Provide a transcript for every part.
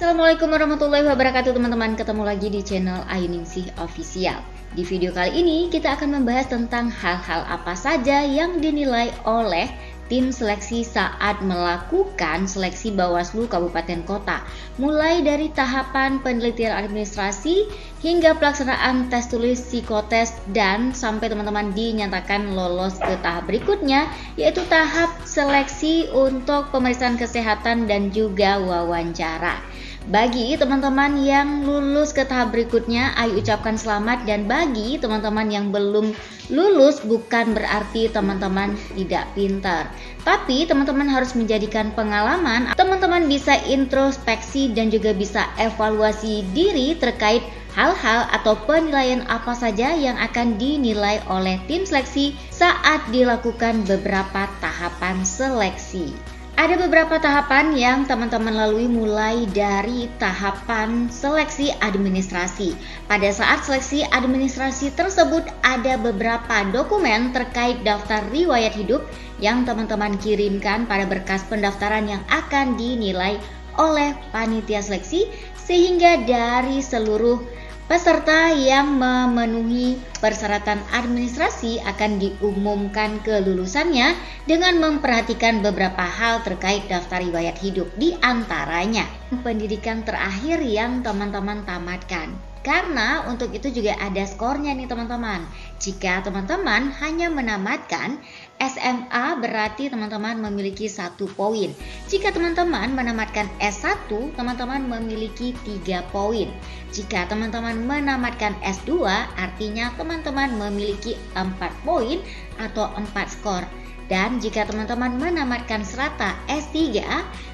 Assalamualaikum warahmatullahi wabarakatuh teman-teman. Ketemu lagi di channel Ayuningsih Official. Di video kali ini kita akan membahas tentang hal-hal apa saja yang dinilai oleh tim seleksi saat melakukan seleksi Bawaslu Kabupaten Kota, mulai dari tahapan penelitian administrasi hingga pelaksanaan tes tulis psikotes dan sampai teman-teman dinyatakan lolos ke tahap berikutnya, yaitu tahap seleksi untuk pemeriksaan kesehatan dan juga wawancara. Bagi teman-teman yang lulus ke tahap berikutnya, ayo ucapkan selamat, dan bagi teman-teman yang belum lulus bukan berarti teman-teman tidak pintar. Tapi teman-teman harus menjadikan pengalaman, teman-teman bisa introspeksi dan juga bisa evaluasi diri terkait hal-hal atau penilaian apa saja yang akan dinilai oleh tim seleksi saat dilakukan beberapa tahapan seleksi. Ada beberapa tahapan yang teman-teman lalui, mulai dari tahapan seleksi administrasi. Pada saat seleksi administrasi tersebut ada beberapa dokumen terkait daftar riwayat hidup yang teman-teman kirimkan pada berkas pendaftaran yang akan dinilai oleh panitia seleksi, sehingga dari seluruh peserta yang memenuhi persyaratan administrasi akan diumumkan kelulusannya dengan memperhatikan beberapa hal terkait daftar riwayat hidup, di antaranya pendidikan terakhir yang teman-teman tamatkan. Karena untuk itu juga ada skornya nih teman-teman. Jika teman-teman hanya menamatkan SMA berarti teman-teman memiliki 1 poin. Jika teman-teman menamatkan S1, teman-teman memiliki 3 poin. Jika teman-teman menamatkan S2, artinya teman-teman memiliki 4 poin atau 4 skor. Dan jika teman-teman menamatkan serata S3,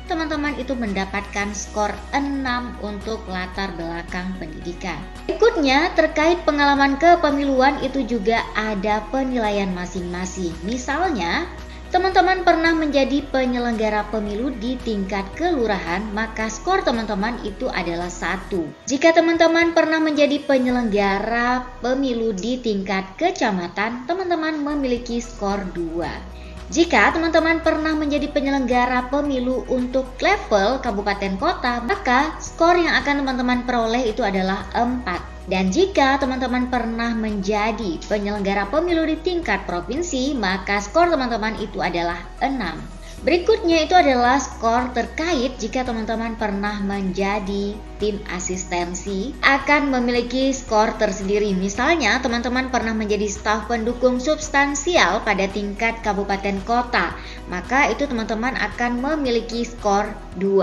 teman-teman itu mendapatkan skor 6 untuk latar belakang pendidikan. Berikutnya terkait pengalaman kepemiluan itu juga ada penilaian masing-masing. Misalnya, teman-teman pernah menjadi penyelenggara pemilu di tingkat kelurahan, maka skor teman-teman itu adalah 1. Jika teman-teman pernah menjadi penyelenggara pemilu di tingkat kecamatan, teman-teman memiliki skor 2. Jika teman-teman pernah menjadi penyelenggara pemilu untuk level kabupaten kota, maka skor yang akan teman-teman peroleh itu adalah 4. Dan jika teman-teman pernah menjadi penyelenggara pemilu di tingkat provinsi, maka skor teman-teman itu adalah 6. Berikutnya itu adalah skor terkait jika teman-teman pernah menjadi tim asistensi, akan memiliki skor tersendiri. Misalnya teman-teman pernah menjadi staf pendukung substansial pada tingkat kabupaten kota, maka itu teman-teman akan memiliki skor 2.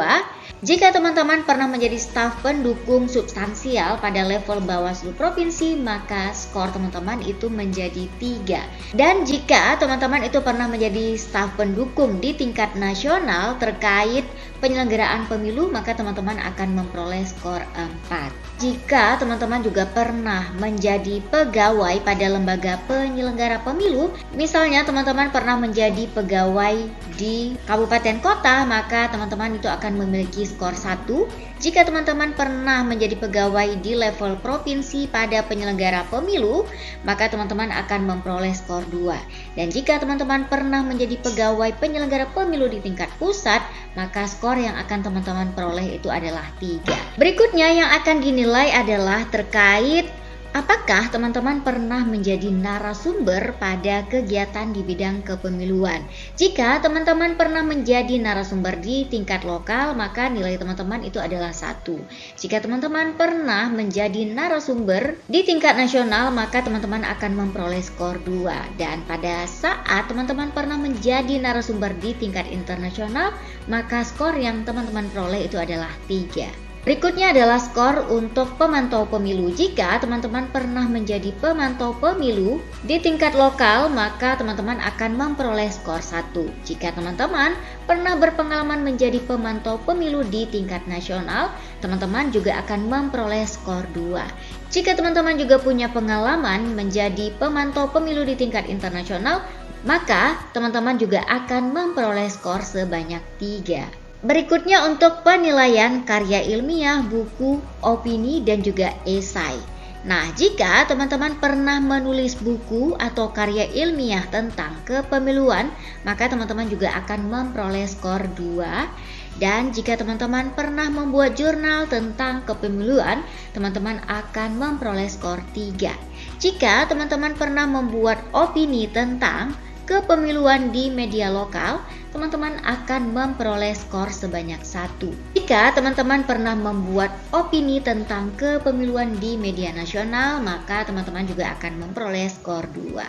Jika teman-teman pernah menjadi staf pendukung substansial pada level Bawaslu Provinsi, maka skor teman-teman itu menjadi 3. Dan jika teman-teman itu pernah menjadi staf pendukung di tingkat nasional terkait penyelenggaraan pemilu, maka teman-teman akan memperoleh skor 4. Jika teman-teman juga pernah menjadi pegawai pada lembaga penyelenggara pemilu, misalnya teman-teman pernah menjadi pegawai di kabupaten kota, maka teman-teman itu akan memiliki skor 1. Jika teman-teman pernah menjadi pegawai di level provinsi pada penyelenggara pemilu, maka teman-teman akan memperoleh skor 2. Dan jika teman-teman pernah menjadi pegawai penyelenggara pemilu di tingkat pusat, maka skor yang akan teman-teman peroleh itu adalah 3. Berikutnya yang akan dinilai adalah terkait apakah teman-teman pernah menjadi narasumber pada kegiatan di bidang kepemiluan. Jika teman-teman pernah menjadi narasumber di tingkat lokal, maka nilai teman-teman itu adalah 1. Jika teman-teman pernah menjadi narasumber di tingkat nasional, maka teman-teman akan memperoleh skor 2. Dan pada saat teman-teman pernah menjadi narasumber di tingkat internasional, maka skor yang teman-teman peroleh itu adalah 3. Berikutnya adalah skor untuk pemantau pemilu. Jika teman-teman pernah menjadi pemantau pemilu di tingkat lokal, maka teman-teman akan memperoleh skor 1. Jika teman-teman pernah berpengalaman menjadi pemantau pemilu di tingkat nasional, teman-teman juga akan memperoleh skor 2. Jika teman-teman juga punya pengalaman menjadi pemantau pemilu di tingkat internasional, maka teman-teman juga akan memperoleh skor sebanyak 3. Berikutnya untuk penilaian karya ilmiah, buku, opini, dan juga esai. Nah, jika teman-teman pernah menulis buku atau karya ilmiah tentang kepemiluan, maka teman-teman juga akan memperoleh skor 2. Dan jika teman-teman pernah membuat jurnal tentang kepemiluan, teman-teman akan memperoleh skor 3. Jika teman-teman pernah membuat opini tentang kepemiluan di media lokal, teman-teman akan memperoleh skor sebanyak 1. Jika teman-teman pernah membuat opini tentang kepemiluan di media nasional, maka teman-teman juga akan memperoleh skor 2.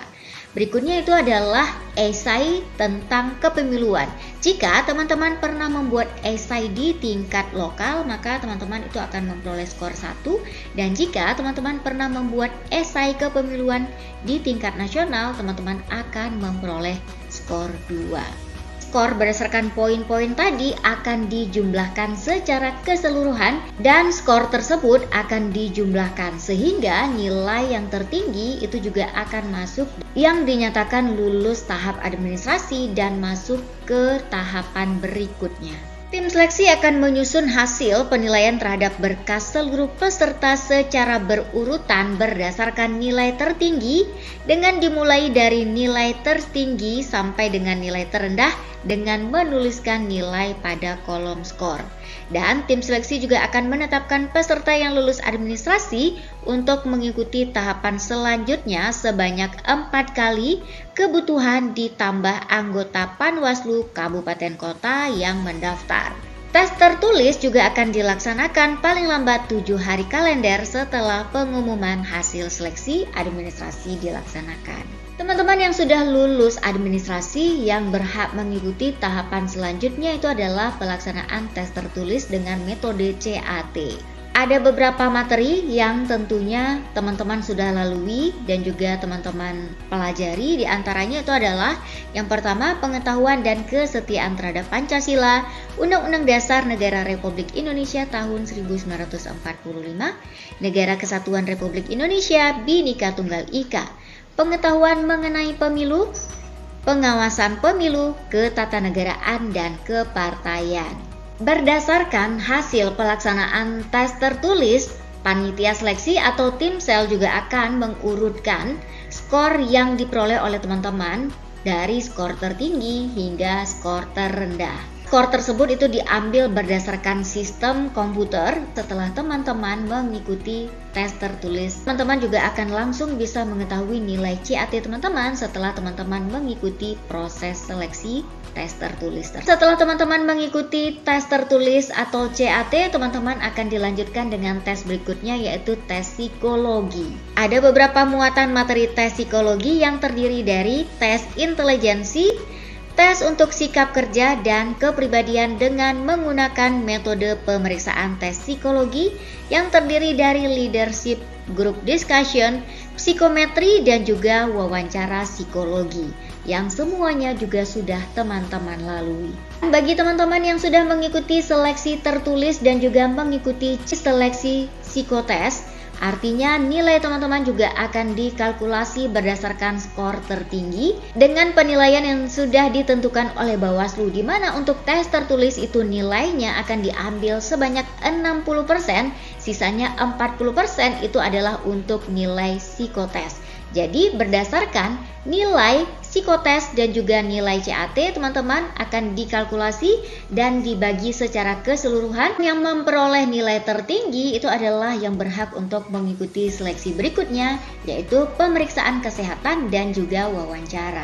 Berikutnya itu adalah esai tentang kepemiluan. Jika teman-teman pernah membuat esai di tingkat lokal, maka teman-teman itu akan memperoleh skor 1. Dan jika teman-teman pernah membuat esai kepemiluan di tingkat nasional, teman-teman akan memperoleh skor 2. Skor berdasarkan poin-poin tadi akan dijumlahkan secara keseluruhan dan skor tersebut akan dijumlahkan sehingga nilai yang tertinggi itu juga akan masuk yang dinyatakan lulus tahap administrasi dan masuk ke tahapan berikutnya. Tim seleksi akan menyusun hasil penilaian terhadap berkas seluruh peserta secara berurutan berdasarkan nilai tertinggi dengan dimulai dari nilai tertinggi sampai dengan nilai terendah dengan menuliskan nilai pada kolom skor. Dan tim seleksi juga akan menetapkan peserta yang lulus administrasi untuk mengikuti tahapan selanjutnya sebanyak 4 kali kebutuhan ditambah anggota Panwaslu Kabupaten Kota yang mendaftar. Tes tertulis juga akan dilaksanakan paling lambat 7 hari kalender setelah pengumuman hasil seleksi administrasi dilaksanakan. Teman-teman yang sudah lulus administrasi yang berhak mengikuti tahapan selanjutnya itu adalah pelaksanaan tes tertulis dengan metode CAT. Ada beberapa materi yang tentunya teman-teman sudah lalui dan juga teman-teman pelajari. Di antaranya itu adalah yang pertama pengetahuan dan kesetiaan terhadap Pancasila, Undang-Undang Dasar Negara Republik Indonesia tahun 1945, Negara Kesatuan Republik Indonesia, Bhinneka Tunggal Ika, pengetahuan mengenai pemilu, pengawasan pemilu, ketatanegaraan, dan kepartaian. Berdasarkan hasil pelaksanaan tes tertulis, panitia seleksi atau tim sel juga akan mengurutkan skor yang diperoleh oleh teman-teman dari skor tertinggi hingga skor terendah. Skor tersebut itu diambil berdasarkan sistem komputer setelah teman-teman mengikuti tes tertulis. Teman-teman juga akan langsung bisa mengetahui nilai CAT teman-teman setelah teman-teman mengikuti proses seleksi tes tertulis. Setelah teman-teman mengikuti tes tertulis atau CAT, teman-teman akan dilanjutkan dengan tes berikutnya yaitu tes psikologi. Ada beberapa muatan materi tes psikologi yang terdiri dari tes intelijensi, tes untuk sikap kerja dan kepribadian dengan menggunakan metode pemeriksaan tes psikologi yang terdiri dari leadership, group discussion, psikometri, dan juga wawancara psikologi yang semuanya juga sudah teman-teman lalui. Bagi teman-teman yang sudah mengikuti seleksi tertulis dan juga mengikuti seleksi psikotes, artinya nilai teman-teman juga akan dikalkulasi berdasarkan skor tertinggi dengan penilaian yang sudah ditentukan oleh Bawaslu, di mana untuk tes tertulis itu nilainya akan diambil sebanyak 60%, sisanya 40% itu adalah untuk nilai psikotes. Jadi berdasarkan nilai psikotes dan juga nilai CAT, teman-teman akan dikalkulasi dan dibagi secara keseluruhan. Yang memperoleh nilai tertinggi itu adalah yang berhak untuk mengikuti seleksi berikutnya, yaitu pemeriksaan kesehatan dan juga wawancara.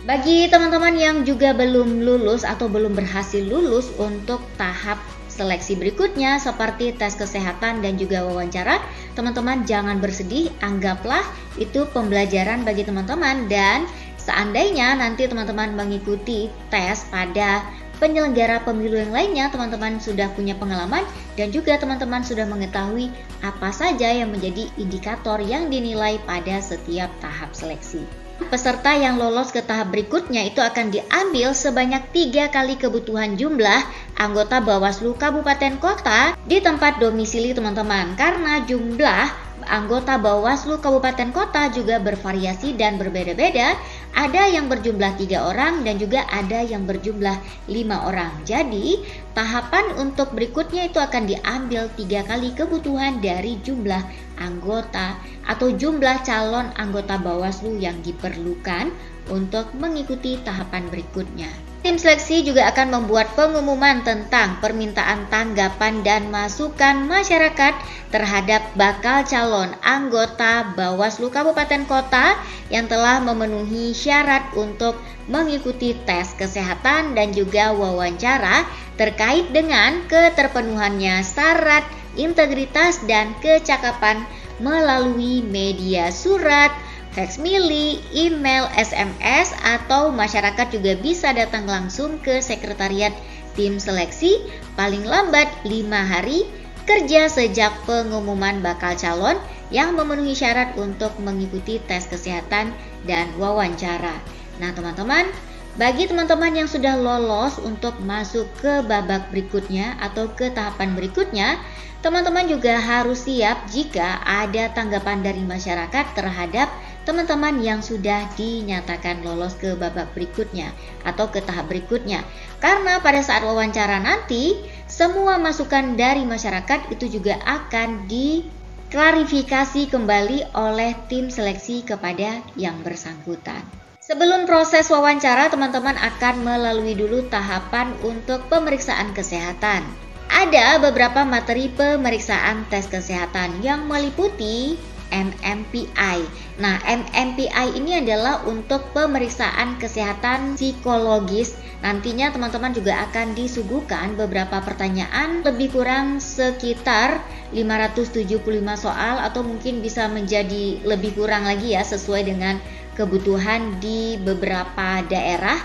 Bagi teman-teman yang juga belum lulus atau belum berhasil lulus untuk tahap seleksi berikutnya seperti tes kesehatan dan juga wawancara, teman-teman jangan bersedih, anggaplah itu pembelajaran bagi teman-teman. Dan seandainya nanti teman-teman mengikuti tes pada penyelenggara pemilu yang lainnya, teman-teman sudah punya pengalaman dan juga teman-teman sudah mengetahui apa saja yang menjadi indikator yang dinilai pada setiap tahap seleksi. Peserta yang lolos ke tahap berikutnya itu akan diambil sebanyak 3 kali kebutuhan jumlah anggota Bawaslu Kabupaten Kota di tempat domisili teman-teman. Karena jumlah anggota Bawaslu Kabupaten Kota juga bervariasi dan berbeda-beda. Ada yang berjumlah 3 orang dan juga ada yang berjumlah 5 orang. Jadi tahapan untuk berikutnya itu akan diambil 3 kali kebutuhan dari jumlah anggota atau jumlah calon anggota Bawaslu yang diperlukan untuk mengikuti tahapan berikutnya. Tim seleksi juga akan membuat pengumuman tentang permintaan tanggapan dan masukan masyarakat terhadap bakal calon anggota Bawaslu Kabupaten Kota yang telah memenuhi syarat untuk mengikuti tes kesehatan dan juga wawancara terkait dengan keterpenuhannya syarat integritas dan kecakapan melalui media surat, fax mili, email, SMS, atau masyarakat juga bisa datang langsung ke sekretariat tim seleksi paling lambat 5 hari kerja sejak pengumuman bakal calon yang memenuhi syarat untuk mengikuti tes kesehatan dan wawancara. Nah teman-teman, bagi teman-teman yang sudah lolos untuk masuk ke babak berikutnya atau ke tahapan berikutnya, teman-teman juga harus siap jika ada tanggapan dari masyarakat terhadap teman-teman yang sudah dinyatakan lolos ke babak berikutnya atau ke tahap berikutnya. Karena pada saat wawancara nanti, semua masukan dari masyarakat itu juga akan diklarifikasi kembali oleh tim seleksi kepada yang bersangkutan. Sebelum proses wawancara, teman-teman akan melalui dulu tahapan untuk pemeriksaan kesehatan. Ada beberapa materi pemeriksaan tes kesehatan yang meliputi MMPI. Nah, MMPI ini adalah untuk pemeriksaan kesehatan psikologis. Nantinya teman-teman juga akan disuguhkan beberapa pertanyaan, lebih kurang sekitar 575 soal atau mungkin bisa menjadi lebih kurang lagi ya sesuai dengan kebutuhan di beberapa daerah.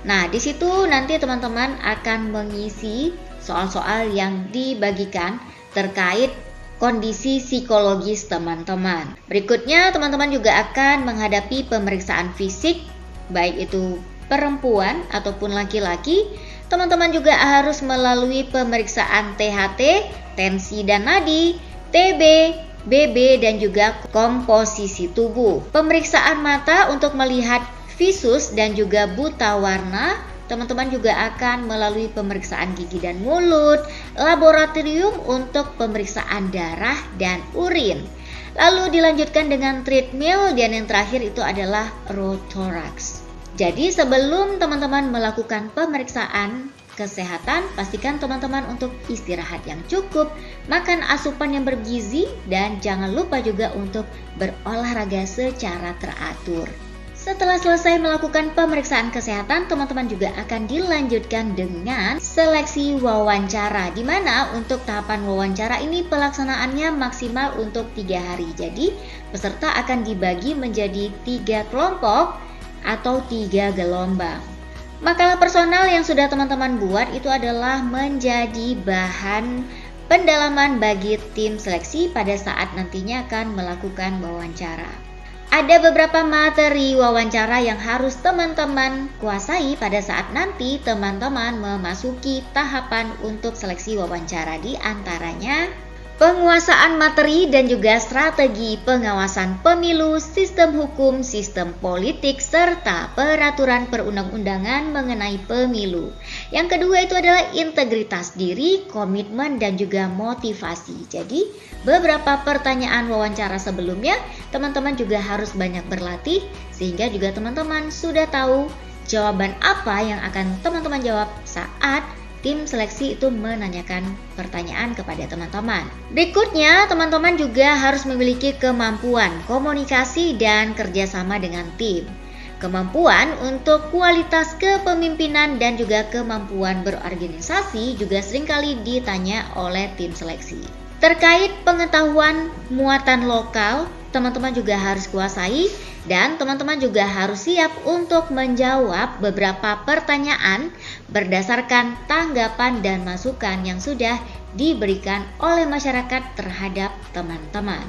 Nah, di situ nanti teman-teman akan mengisi soal-soal yang dibagikan terkait kondisi psikologis teman-teman. Berikutnya teman-teman juga akan menghadapi pemeriksaan fisik, baik itu perempuan ataupun laki-laki. Teman-teman juga harus melalui pemeriksaan THT, tensi dan nadi, TB, BB dan juga komposisi tubuh. Pemeriksaan mata untuk melihat visus dan juga buta warna. Teman-teman juga akan melalui pemeriksaan gigi dan mulut, laboratorium untuk pemeriksaan darah dan urin. Lalu dilanjutkan dengan treadmill dan yang terakhir itu adalah rothorax. Jadi sebelum teman-teman melakukan pemeriksaan kesehatan, pastikan teman-teman untuk istirahat yang cukup, makan asupan yang bergizi, dan jangan lupa juga untuk berolahraga secara teratur. Setelah selesai melakukan pemeriksaan kesehatan, teman-teman juga akan dilanjutkan dengan seleksi wawancara, di mana untuk tahapan wawancara ini pelaksanaannya maksimal untuk 3 hari. Jadi peserta akan dibagi menjadi 3 kelompok atau 3 gelombang. Makalah personal yang sudah teman-teman buat itu adalah menjadi bahan pendalaman bagi tim seleksi pada saat nantinya akan melakukan wawancara. Ada beberapa materi wawancara yang harus teman-teman kuasai pada saat nanti teman-teman memasuki tahapan untuk seleksi wawancara, di antaranya penguasaan materi dan juga strategi pengawasan pemilu, sistem hukum, sistem politik, serta peraturan perundang-undangan mengenai pemilu. Yang kedua itu adalah integritas diri, komitmen, dan juga motivasi. Jadi, beberapa pertanyaan wawancara sebelumnya, teman-teman juga harus banyak berlatih, sehingga juga teman-teman sudah tahu jawaban apa yang akan teman-teman jawab saat tim seleksi itu menanyakan pertanyaan kepada teman-teman. Berikutnya, teman-teman juga harus memiliki kemampuan komunikasi dan kerjasama dengan tim. Kemampuan untuk kualitas kepemimpinan dan juga kemampuan berorganisasi juga seringkali ditanya oleh tim seleksi. Terkait pengetahuan muatan lokal, teman-teman juga harus kuasai dan teman-teman juga harus siap untuk menjawab beberapa pertanyaan berdasarkan tanggapan dan masukan yang sudah diberikan oleh masyarakat terhadap teman-teman.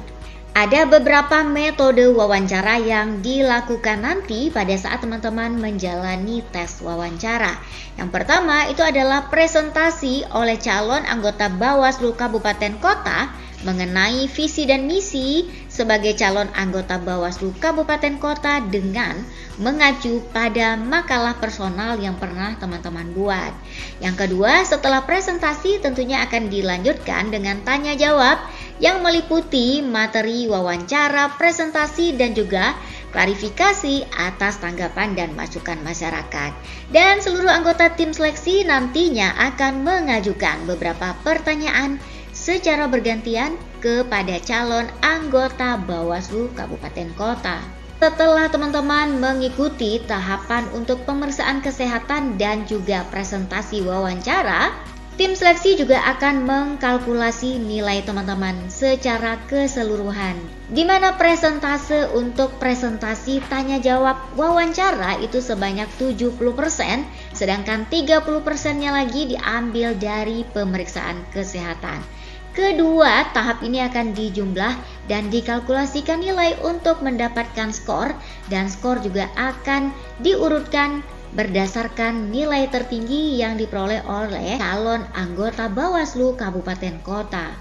Ada beberapa metode wawancara yang dilakukan nanti pada saat teman-teman menjalani tes wawancara. Yang pertama itu adalah presentasi oleh calon anggota Bawaslu Kabupaten Kota mengenai visi dan misi sebagai calon anggota Bawaslu Kabupaten Kota dengan mengacu pada makalah personal yang pernah teman-teman buat. Yang kedua, setelah presentasi tentunya akan dilanjutkan dengan tanya jawab yang meliputi materi wawancara, presentasi, dan juga klarifikasi atas tanggapan dan masukan masyarakat. Dan seluruh anggota tim seleksi nantinya akan mengajukan beberapa pertanyaan secara bergantian kepada calon anggota Bawaslu Kabupaten Kota. Setelah teman-teman mengikuti tahapan untuk pemeriksaan kesehatan dan juga presentasi wawancara, tim seleksi juga akan mengkalkulasi nilai teman-teman secara keseluruhan, di mana presentase untuk presentasi tanya jawab wawancara itu sebanyak 70%, sedangkan 30%-nya lagi diambil dari pemeriksaan kesehatan. Kedua, tahap ini akan dijumlah dan dikalkulasikan nilai untuk mendapatkan skor, dan skor juga akan diurutkan berdasarkan nilai tertinggi yang diperoleh oleh calon anggota Bawaslu Kabupaten Kota.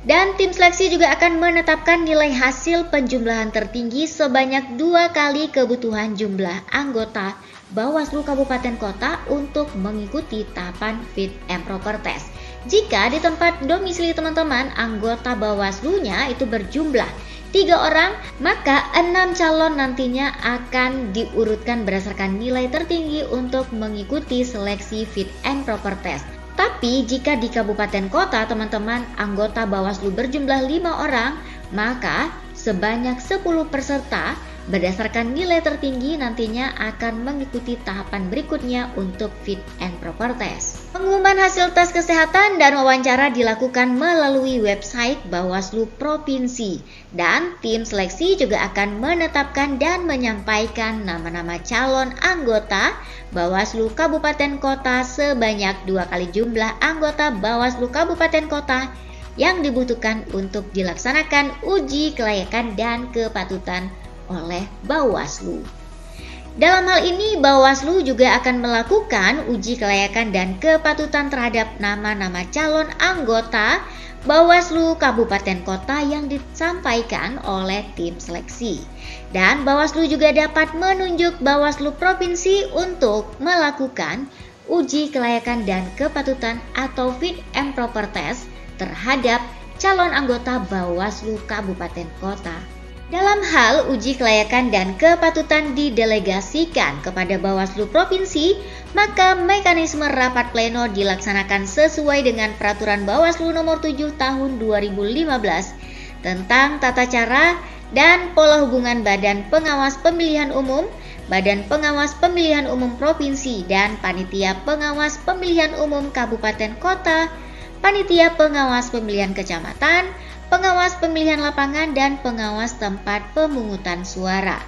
Dan tim seleksi juga akan menetapkan nilai hasil penjumlahan tertinggi sebanyak 2 kali kebutuhan jumlah anggota Bawaslu Kabupaten Kota untuk mengikuti tahapan fit and proper test. Jika di tempat domisili teman-teman anggota Bawaslu-nya itu berjumlah 3 orang, maka 6 calon nantinya akan diurutkan berdasarkan nilai tertinggi untuk mengikuti seleksi fit and proper test. Tapi jika di kabupaten kota teman-teman anggota Bawaslu berjumlah 5 orang, maka sebanyak 10 peserta berdasarkan nilai tertinggi nantinya akan mengikuti tahapan berikutnya untuk fit and proper test. Pengumuman hasil tes kesehatan dan wawancara dilakukan melalui website Bawaslu Provinsi, dan tim seleksi juga akan menetapkan dan menyampaikan nama-nama calon anggota Bawaslu Kabupaten Kota sebanyak 2 kali jumlah anggota Bawaslu Kabupaten Kota yang dibutuhkan untuk dilaksanakan uji kelayakan dan kepatutan oleh Bawaslu. Dalam hal ini, Bawaslu juga akan melakukan uji kelayakan dan kepatutan terhadap nama-nama calon anggota Bawaslu Kabupaten Kota yang disampaikan oleh tim seleksi. Dan Bawaslu juga dapat menunjuk Bawaslu Provinsi untuk melakukan uji kelayakan dan kepatutan atau fit and proper test terhadap calon anggota Bawaslu Kabupaten Kota. Dalam hal uji kelayakan dan kepatutan didelegasikan kepada Bawaslu Provinsi, maka mekanisme rapat pleno dilaksanakan sesuai dengan Peraturan Bawaslu Nomor 7 Tahun 2015 tentang tata cara dan pola hubungan Badan Pengawas Pemilihan Umum, Badan Pengawas Pemilihan Umum Provinsi, dan Panitia Pengawas Pemilihan Umum Kabupaten Kota, Panitia Pengawas Pemilihan Kecamatan, Pengawas Pemilihan Lapangan, dan Pengawas Tempat Pemungutan Suara.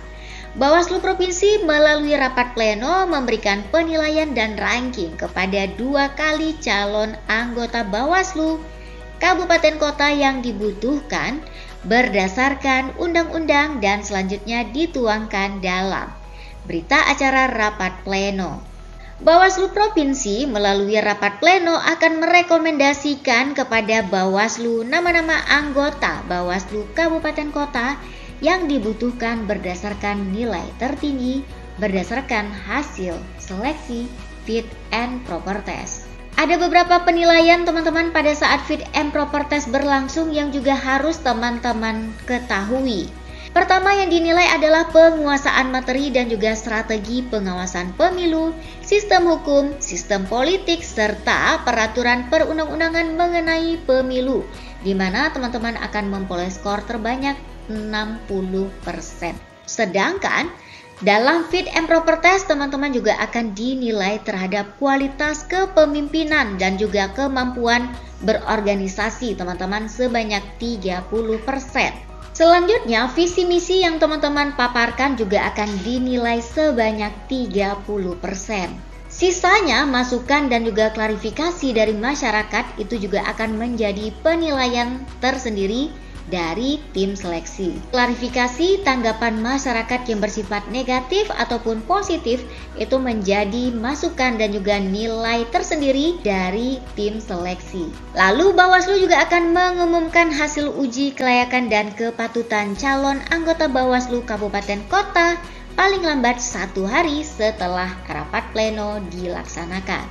Bawaslu Provinsi melalui rapat pleno memberikan penilaian dan ranking kepada 2 kali calon anggota Bawaslu Kabupaten Kota yang dibutuhkan berdasarkan undang-undang dan selanjutnya dituangkan dalam berita acara rapat pleno. Bawaslu Provinsi melalui rapat pleno akan merekomendasikan kepada Bawaslu nama-nama anggota Bawaslu Kabupaten Kota yang dibutuhkan berdasarkan nilai tertinggi berdasarkan hasil seleksi fit and proper test. Ada beberapa penilaian teman-teman pada saat fit and proper test berlangsung yang juga harus teman-teman ketahui. Pertama yang dinilai adalah penguasaan materi dan juga strategi pengawasan pemilu, sistem hukum, sistem politik, serta peraturan perundang-undangan mengenai pemilu, di mana teman-teman akan memperoleh skor terbanyak 60%. Sedangkan dalam fit and proper test teman-teman juga akan dinilai terhadap kualitas kepemimpinan dan juga kemampuan berorganisasi teman-teman sebanyak 30%. Selanjutnya, visi misi yang teman-teman paparkan juga akan dinilai sebanyak 30%. Sisanya, masukan dan juga klarifikasi dari masyarakat itu juga akan menjadi penilaian tersendiri dari tim seleksi. Klarifikasi tanggapan masyarakat yang bersifat negatif ataupun positif itu menjadi masukan dan juga nilai tersendiri dari tim seleksi. Lalu Bawaslu juga akan mengumumkan hasil uji kelayakan dan kepatutan calon anggota Bawaslu Kabupaten Kota paling lambat 1 hari setelah rapat pleno dilaksanakan.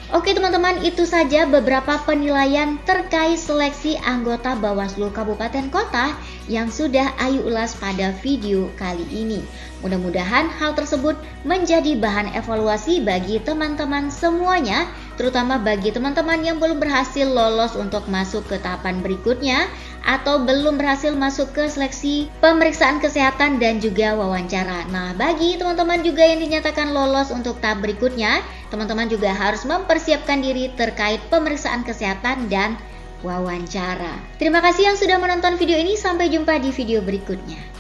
Oke teman-teman, itu saja beberapa penilaian terkait seleksi anggota Bawaslu Kabupaten Kota yang sudah Ayu ulas pada video kali ini. Mudah-mudahan hal tersebut menjadi bahan evaluasi bagi teman-teman semuanya, terutama bagi teman-teman yang belum berhasil lolos untuk masuk ke tahapan berikutnya atau belum berhasil masuk ke seleksi pemeriksaan kesehatan dan juga wawancara. Nah, bagi teman-teman juga yang dinyatakan lolos untuk tahap berikutnya, teman-teman juga harus mempersiapkan diri terkait pemeriksaan kesehatan dan wawancara. Terima kasih yang sudah menonton video ini, sampai jumpa di video berikutnya.